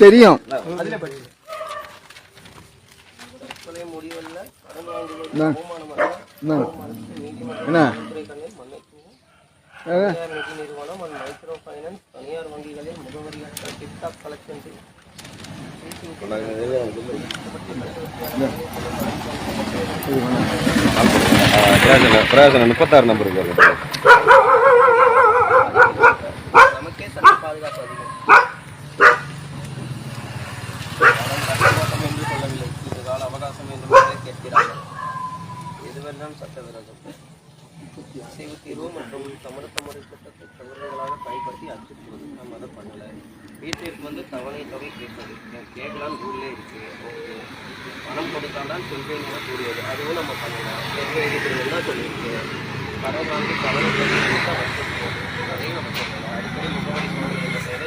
தெரியும். என்ன நிறுவனம் அண்ட் மைக்ரோ ஃபைனான்ஸ் தனியார் வங்கிகளில் முகவரியற்ற டிக்டாக் கலெக்ஷன் பிரயோஜனம் 36 நம்பர் நமக்கே சட்ட பாதுகாப்பு அதிகம் என்று சொல்லவில்லை. இது கால அவகாசம் என்று கேட்கிறார்கள். எதுவெல்லாம் சட்டவிரோதம் அசைவு தீர்வு மற்றும் சமரச முறை சட்டத்தை தவறுகளாக பயன்படுத்தி அச்சுறுத்துவது. நம்ம அதை பண்ணலை. வீட்டிற்கு தவணை தொகை கேட்பது கேட்கலான்னு ஊர்லேயே இருக்கு. ஓகே, பணம் கொடுத்தால்தான் சொல்வேன் என கூடியது. அதுவும் நம்ம பண்ணலாம். தான் சொல்லியிருக்கு. கடன் வாங்கி தவணை தொகை கொடுத்தா வச்சிருக்கோம். அதையும் நம்ம சொல்லலாம். அடிக்கடி முகவரி சோதனை என்ற பெயரை